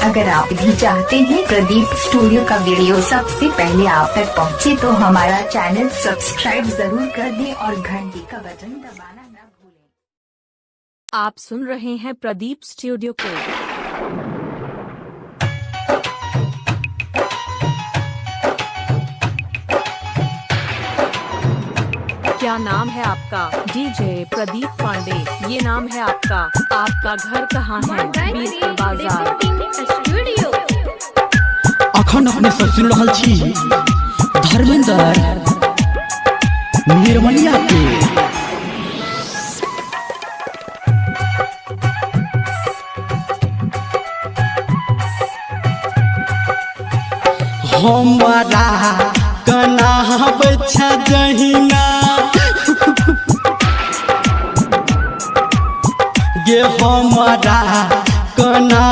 अगर आप भी चाहते हैं प्रदीप स्टूडियो का वीडियो सबसे पहले आप तक पहुंचे तो हमारा चैनल सब्सक्राइब जरूर कर दें और घंटी का बटन दबाना न भूलें। आप सुन रहे हैं प्रदीप स्टूडियो को। क्या नाम है आपका? डीजे प्रदीप पांडे। ये नाम है आपका? आपका घर कहाँ है? बीरपुर बाजार। अखन अपने सब सुन रहल छी धर्मेंद्र निर्मलिया के। हमारा कना बच्चा जहिना गे हमारा कना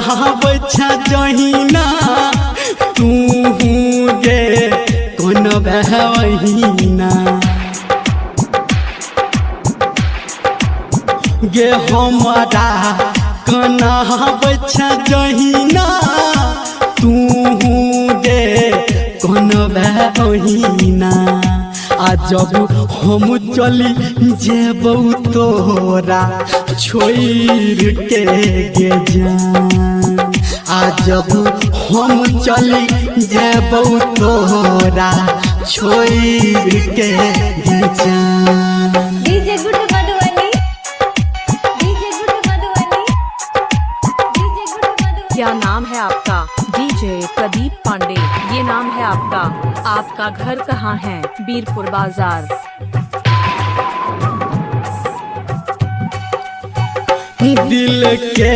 बच्चा जहिना तू गे कौन बहना गे हमारा कना बच्चा जहिना तू गे कौन बहना। आ जब हम चली जेबौ तोरा छोड़ के गे जान। आ जब हम चली जेबौ तोरा छोड़ के गे जान। DJ good Madhubani, DJ good Madhubani, DJ good Madhubani. क्या नाम है आपका? डीजे प्रदीप पांडे। ये नाम है आपका? आपका घर कहाँ है? बीरपुर बाजार। दिल के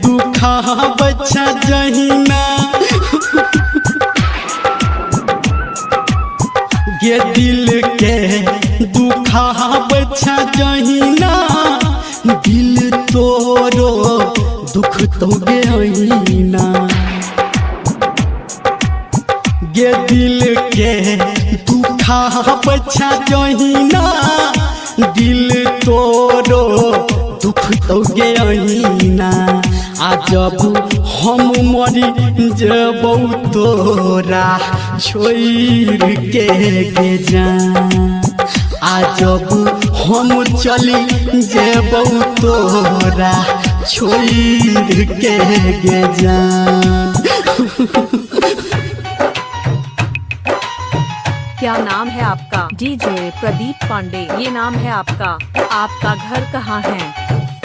दुखा बच्चा जहिना गे दिल के दुखा बच्चा जहिना दिल तोरो दुख तो गेना गे दिल के दुखा बच्चा जहिना दिल तोरो दुख तो गेना। आ जब हम मरी जेबौ तोरा छोड़ के गे जान। आ जब हम चली जेबौ तोरा छोड़ के गे जान। क्या नाम है आपका? डीजे प्रदीप पांडे। ये नाम है आपका? आपका घर कहाँ है?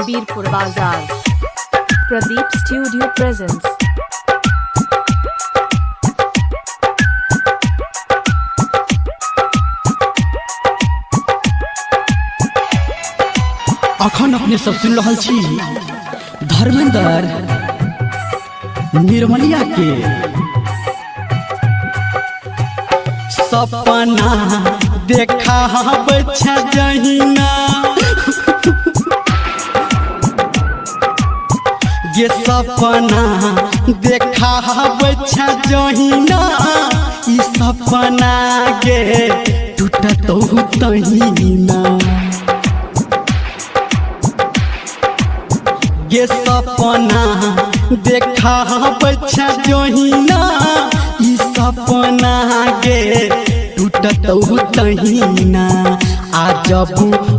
बीरपुर बाजार। Pradeep studio presence. अखन अपने सब सुन रहल छी धर्मेंद्र निर्मलिया के। सपना देखा बच्चा जहिना ये सपना देखा बच्चा जहिना ई सपना गे टूटत तहिना ये सपना देखा बच्चा जहिना ई सपना गे टूटत तहिना। आ जब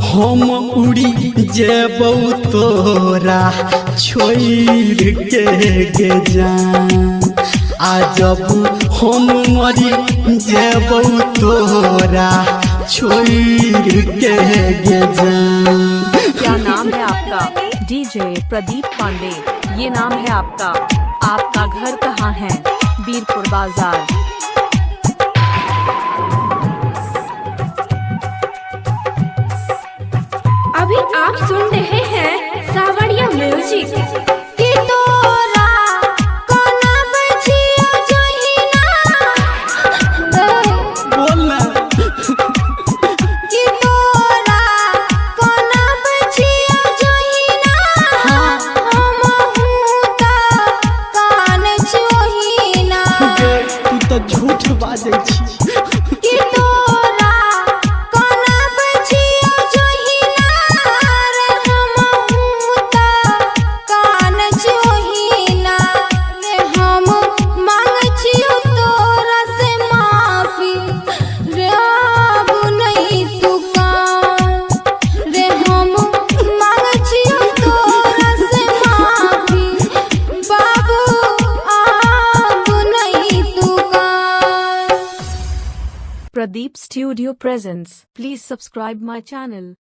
हम उड़ी जेबौ तोरा छोड़ के गे जान। आ जब हम मरी जेबौ तोरा छोड़ के गे जान। क्या नाम है आपका? डीजे प्रदीप पांडे। ये नाम है आपका? आपका घर कहाँ है? बीरपुर बाजार। अभी आप सुन रहे हैं सावरिया म्यूजिक। कि तोरा कोना बचिया जहिना बोलना कि तोरा कोना बचिया जहिना हम हुता कान जोहिना। तू तो झूठ बाजै छी। कि तोरा कोना बचिया जहिना रे हम हुता कान जोहिना रे Pradeep Studio presents. Please subscribe my channel.